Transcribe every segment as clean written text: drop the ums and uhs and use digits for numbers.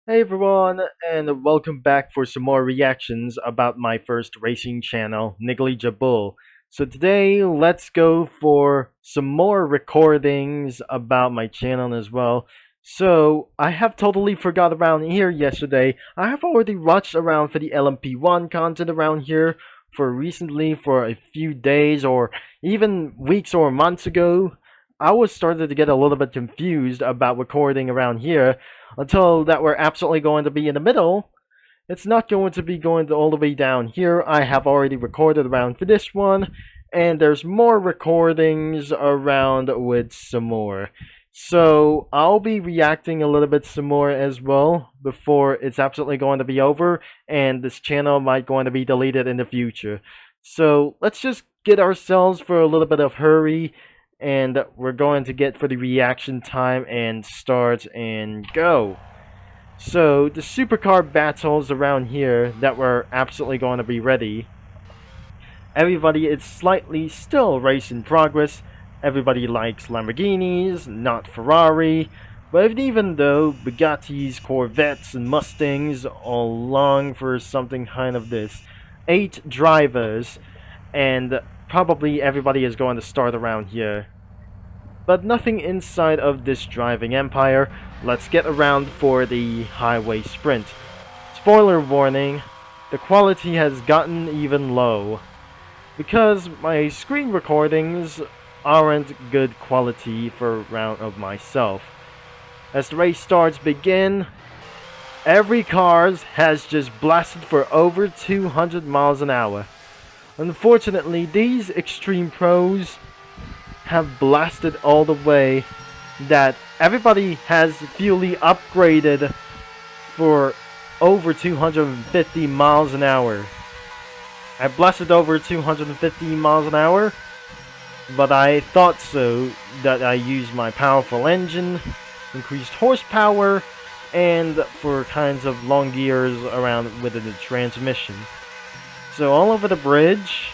Hey everyone, and welcome back for some more reactions about my first racing channel, Niggly Jabul. So today, let's go for some more recordings about my channel as well. So, I have totally forgot around here yesterday. I have already watched around for the LMP1 content around here for recently for a few days or even weeks or months ago. I was started to get a little bit confused about recording around here until that we're absolutely going to be in the middle. It's not going to be going all the way down here. I have already recorded around for this one, and there's more recordings around with some more. So I'll be reacting a little bit some more as well before it's absolutely going to be over, and this channel might going to be deleted in the future. So let's just get ourselves for a little bit of hurry, and we're going to get for the reaction time and start and go. So the supercar battles around here that were absolutely going to be ready. Everybody is slightly still race in progress. Everybody likes Lamborghinis, not Ferrari. But even though Bugattis, Corvettes, and Mustangs all long for something kind of this, 8 drivers, and probably everybody is going to start around here. But nothing inside of this driving empire. Let's get around for the highway sprint. Spoiler warning, the quality has gotten even low, because my screen recordings aren't good quality for a round of myself. As the race starts begin, every car has just blasted for over 200 miles an hour. Unfortunately, these extreme pros have blasted all the way that everybody has fully upgraded for over 250 miles an hour. I blasted over 250 miles an hour, but I thought so that I used my powerful engine, increased horsepower, and for kinds of long gears around within the transmission. So all over the bridge.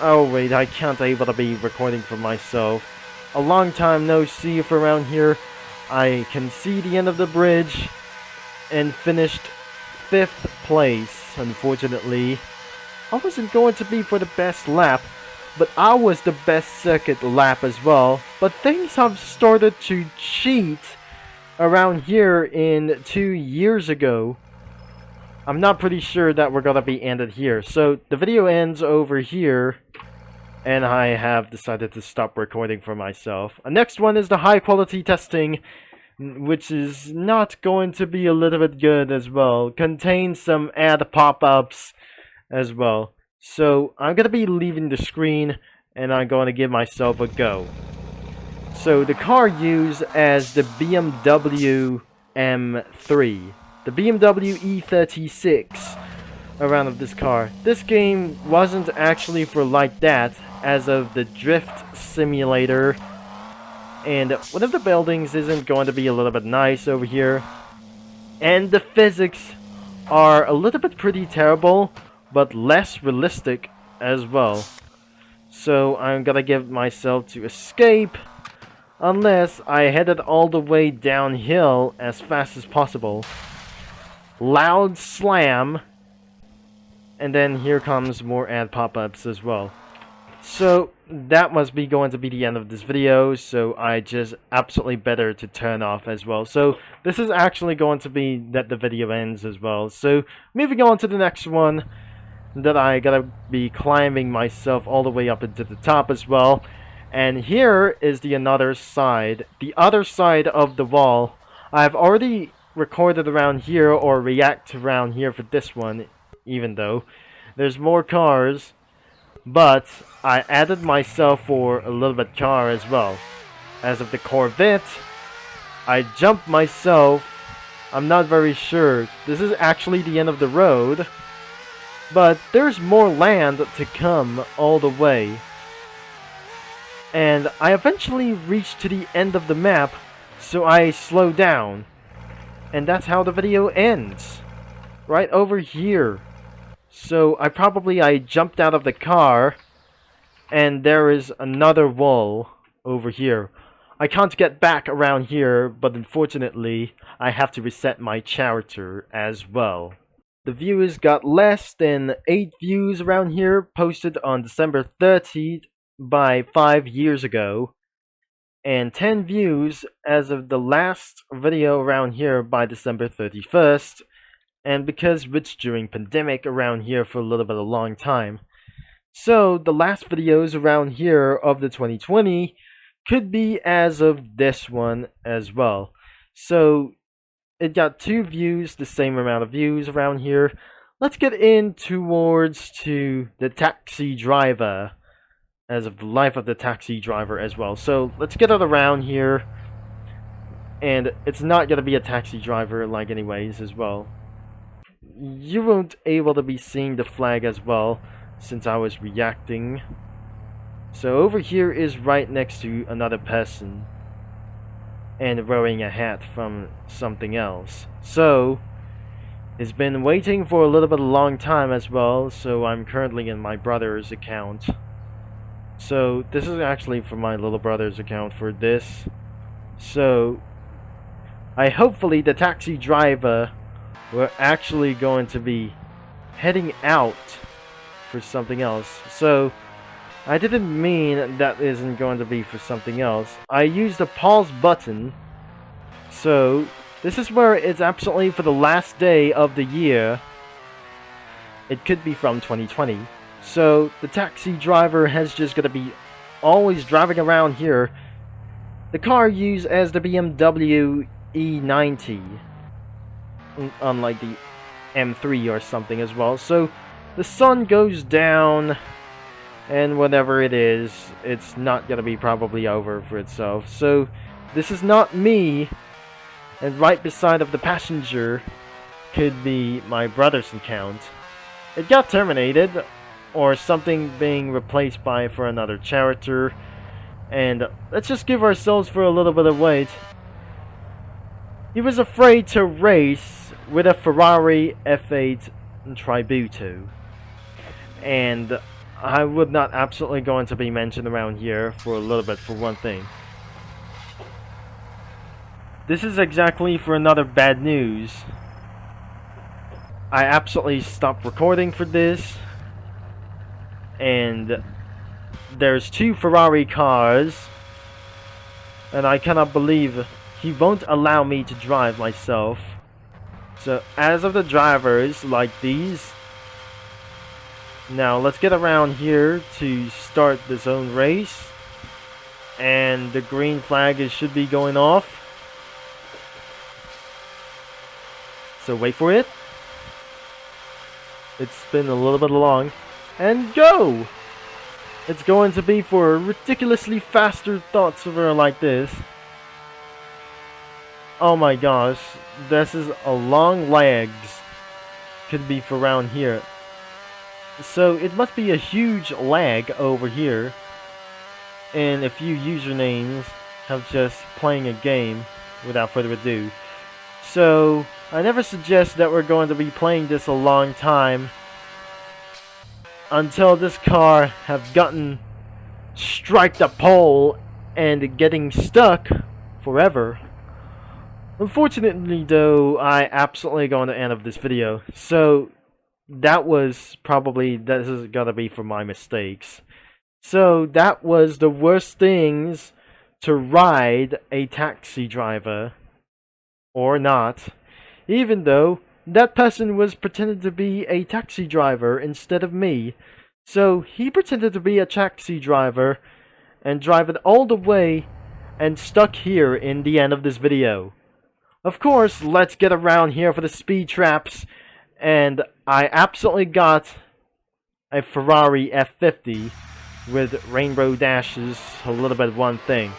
Oh wait, I can't able to be recording for myself. A long time no see for around here. I can see the end of the bridge and finished 5th place, unfortunately. I wasn't going to be for the best lap, but I was the best circuit lap as well. But things have started to cheat around here in 2 years ago. I'm not pretty sure that we're gonna be ended here. So the video ends over here, and I have decided to stop recording for myself. Next one is the high quality testing, which is not going to be a little bit good as well. Contains some ad pop-ups as well. So I'm gonna be leaving the screen, and I'm going to give myself a go. So the car used as the BMW M3. The BMW E36 around of this car. This game wasn't actually for like that, as of the drift simulator, and one of the buildings isn't going to be a little bit nice over here, and the physics are a little bit pretty terrible, but less realistic as well. So I'm gonna give myself to escape, unless I headed all the way downhill as fast as possible. Loud slam, and then here comes more ad pop-ups as well. So that must be going to be the end of this video, so I just absolutely better to turn off as well. So this is actually going to be that the video ends as well. So moving on to the next one, that I gotta be climbing myself all the way up into the top as well. And here is the other side of the wall. I've already recorded around here or react around here for this one, even though there's more cars, but I added myself for a little bit car as well. As of the Corvette, I jumped myself. I'm not very sure. This is actually the end of the road, but there's more land to come all the way. And I eventually reached to the end of the map, so I slow down. And that's how the video ends. Right over here. So I jumped out of the car, and there is another wall over here. I can't get back around here, but unfortunately, I have to reset my character as well. The viewers got less than 8 views around here, posted on December 30th by 5 years ago, and 10 views as of the last video around here by December 31st, and because it's during pandemic around here for a little bit of a long time. So the last videos around here of the 2020 could be as of this one as well. So it got 2 views, the same amount of views around here. Let's get in towards to the taxi driver, as of the life of the taxi driver as well. So let's get it around here, and it's not gonna be a taxi driver like anyways as well. You won't able to be seeing the flag as well since I was reacting. So over here is right next to another person and wearing a hat from something else. So it's been waiting for a little bit of a long time as well, so I'm currently in my brother's account. So this is actually for my little brother's account for this. So hopefully the taxi driver we're actually going to be heading out for something else. So I didn't mean that isn't going to be for something else. I used the pause button. So this is where it's absolutely for the last day of the year. It could be from 2020. So the taxi driver has just going to be always driving around here. The car used as the BMW E90. Unlike the M3 or something as well. So the sun goes down, and whatever it is, it's not gonna be probably over for itself. So this is not me, and right beside of the passenger could be my brother's account. It got terminated, or something being replaced by for another character, and let's just give ourselves for a little bit of wait. He was afraid to race with a Ferrari F8 Tributo, and I would not absolutely going to be mentioned around here for a little bit for one thing. This is exactly for another bad news. I absolutely stopped recording for this, and there's 2 Ferrari cars, and I cannot believe he won't allow me to drive myself. So as of the drivers like these, now let's get around here to start this own race, and the green flag should be going off. So wait for it. It's been a little bit long, and go! It's going to be for ridiculously faster thoughts over like this. Oh my gosh, this is a long legs. Could be for around here. So it must be a huge lag over here. And a few usernames have just playing a game without further ado. So I never suggest that we're going to be playing this a long time until this car have gotten strike the pole and getting stuck forever. Unfortunately though, I absolutely going to end up this video. So that was probably, this is gonna be for my mistakes. So that was the worst things to ride a taxi driver, or not, even though that person was pretending to be a taxi driver instead of me. So he pretended to be a taxi driver and drive it all the way and stuck here in the end of this video. Of course, let's get around here for the speed traps, and I absolutely got a Ferrari F50 with rainbow dashes, a little bit one thing.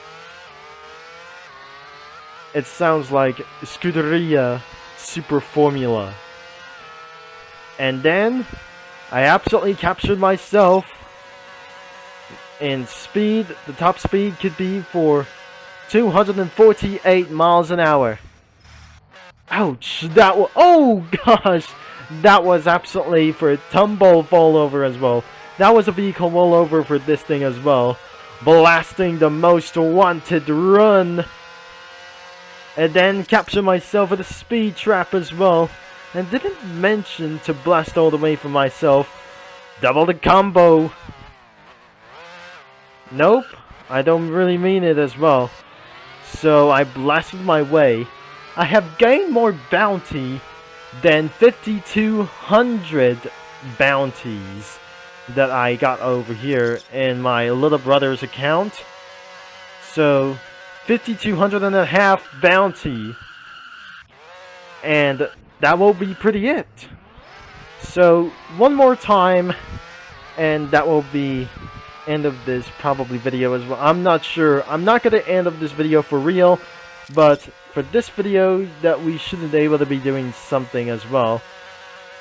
It sounds like Scuderia Super Formula. And then I absolutely captured myself in speed. The top speed could be for 248 miles an hour. Ouch, that was, oh gosh, that was absolutely for a tumble fall over as well. That was a vehicle rollover for this thing as well. blasting the most wanted run, and then capture myself with a speed trap as well, and didn't mention to blast all the way for myself. Double the combo. Nope, I don't really mean it as well. So I blasted my way. I have gained more bounty than 5,200 bounties that I got over here in my little brother's account. So 5,200 and a half bounty, and that will be pretty it. So one more time, and that will be end of this probably video as well. I'm not sure. I'm not gonna end of this video for real, but for this video that we should be able to be doing something as well.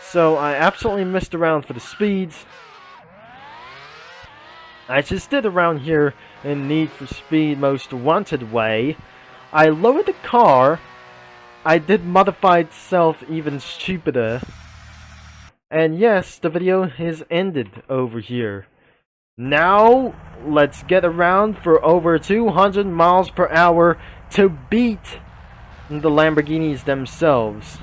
So I absolutely missed around for the speeds. I just did around here in Need for Speed Most Wanted way. I lowered the car. I did modified self even stupider. And yes, the video is ended over here. Now, let's get around for over 200 miles per hour to beat the Lamborghinis themselves.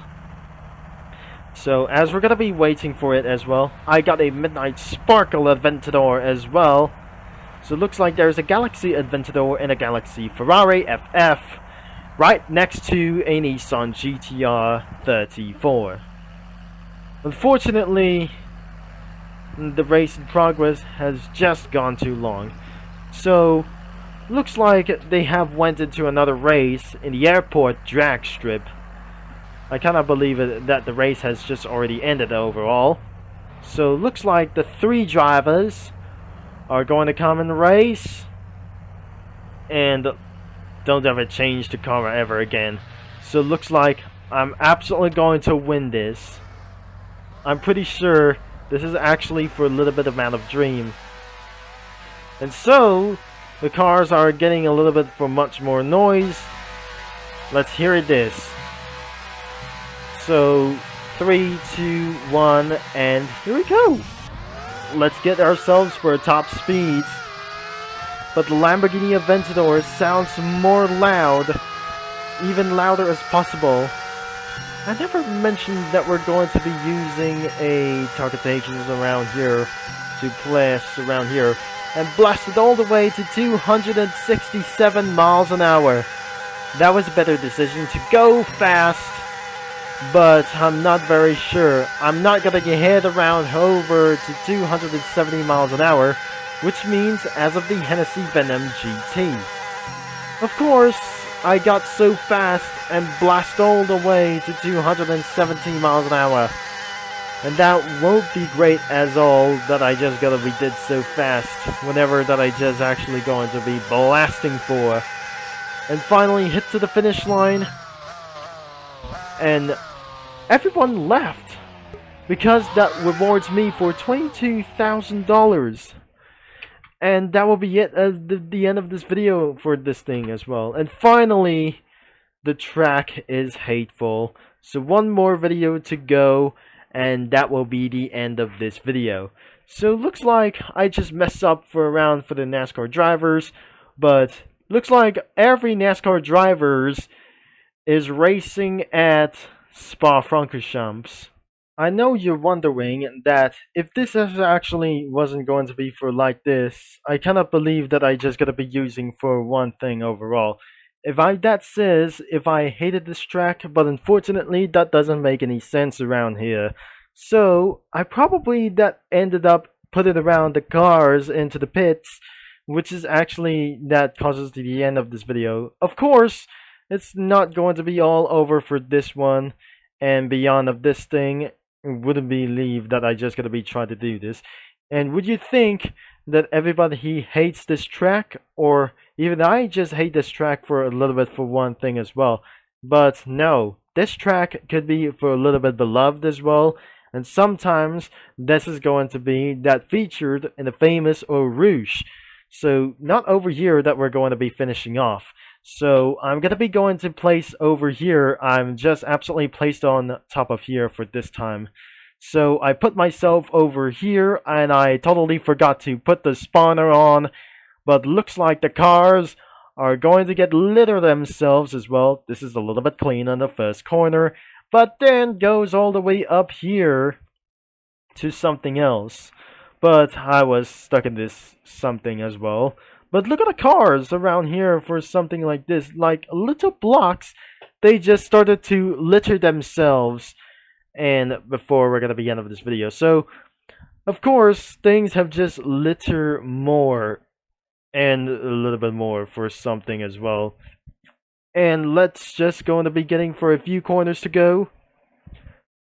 So, as we're gonna be waiting for it as well, I got a Midnight Sparkle Aventador as well. So it looks like there's a Galaxy Aventador and a Galaxy Ferrari FF right next to a Nissan GTR 34. Unfortunately, the race in progress has just gone too long. So, looks like they have went into another race in the airport drag strip. I cannot believe it that the race has just already ended overall. So, looks like the 3 drivers are going to come in the race and don't ever change the car ever again. So, looks like I'm absolutely going to win this. I'm pretty sure this is actually for a little bit amount of dream. And so, the cars are getting a little bit for much more noise. Let's hear it this. So, 3, 2, 1, and here we go. Let's get ourselves for top speeds. But the Lamborghini Aventador sounds more loud, even louder as possible. I never mentioned that we're going to be using a targetations around here to blast around here, and blasted all the way to 267 miles an hour. That was a better decision to go fast, but I'm not very sure. I'm not gonna get hit around over to 270 miles an hour, which means as of the Hennessy Venom GT. Of course, I got so fast and blast all the way to 217 miles an hour. And that won't be great as all that I just gotta be did so fast whenever that I just actually going to be blasting for. And finally hit to the finish line. And everyone left because that rewards me for $22,000. And that will be it as the end of this video for this thing as well. And finally, the track is hateful. So one more video to go, and that will be the end of this video. So looks like I just messed up for around for the NASCAR drivers, but looks like every NASCAR drivers is racing at Spa-Francorchamps. I know you're wondering that if this actually wasn't going to be for like this, I cannot believe that I just gotta be using for one thing overall. If I hated this track, but unfortunately that doesn't make any sense around here. So I probably that ended up putting around the cars into the pits, which is actually that causes the end of this video. Of course, it's not going to be all over for this one and beyond of this thing. Wouldn't believe that I just gotta be trying to do this. And would you think that everybody hates this track, or even I just hate this track for a little bit for one thing as well? But no, this track could be for a little bit beloved as well, and sometimes this is going to be that featured in the famous Eau Rouge. So not over here that we're going to be finishing off. So I'm going to be going to place over here. I'm just absolutely placed on top of here for this time. So I put myself over here and I totally forgot to put the spawner on. but looks like the cars are going to get litter themselves as well. This is a little bit clean on the first corner, but then goes all the way up here to something else. But I was stuck in this something as well. But look at the cars around here for something like this, like little blocks. They just started to litter themselves. And before we're gonna be end of this video, so of course things have just litter more and a little bit more for something as well. And let's just going to be getting for a few corners to go.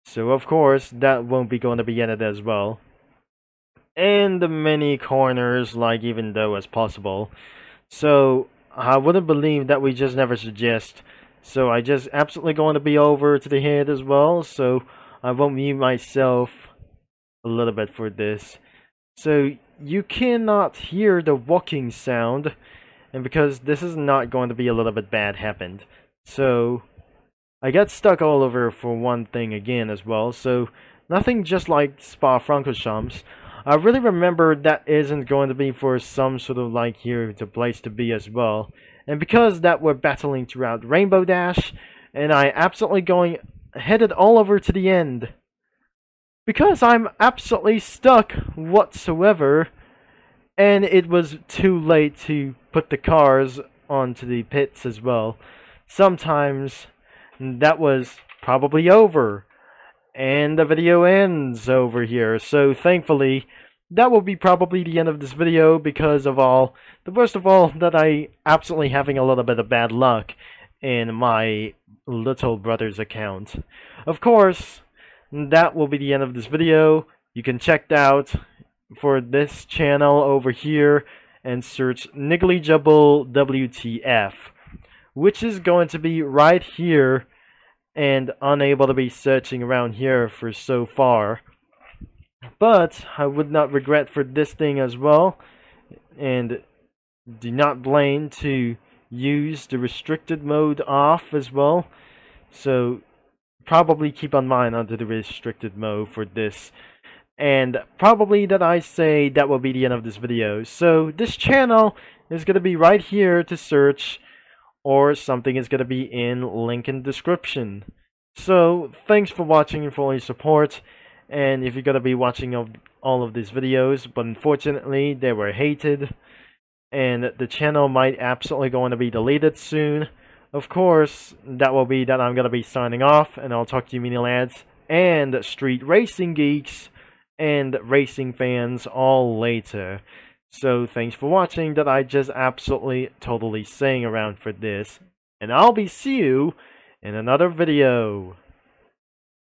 So of course that won't be going to be ended as well. And many corners, like even though as possible. So I wouldn't believe that we just never suggest. So I just absolutely going to be over to the head as well. So I won't mute myself a little bit for this. So you cannot hear the walking sound, and because this is not going to be a little bit bad happened. So I got stuck all over for one thing again as well. So nothing just like Spa-Francorchamps. I really remember that isn't going to be for some sort of like here the place to be as well. And because that we're battling throughout Rainbow Dash, and I absolutely headed all over to the end. Because I'm absolutely stuck whatsoever, and it was too late to put the cars onto the pits as well. Sometimes that was probably over. And the video ends over here. So thankfully, that will be probably the end of this video because of the worst of all, that I absolutely having a little bit of bad luck in my little brother's account. Of course, that will be the end of this video. You can check out for this channel over here and search Nigglyjubble WTF, which is going to be right here. And unable to be searching around here for so far. But I would not regret for this thing as well. And do not blame to use the restricted mode off as well. So probably keep on mind under the restricted mode for this. And probably that I say that will be the end of this video. So this channel is going to be right here to search, or something is going to be in link in description. So thanks for watching and for all your support. And if you're going to be watching all of these videos, but unfortunately they were hated, and the channel might absolutely going to be deleted soon. Of course, that will be that I'm going to be signing off, and I'll talk to you mini lads and street racing geeks and racing fans all later. So thanks for watching that I just absolutely totally saying around for this. And I'll be see you in another video.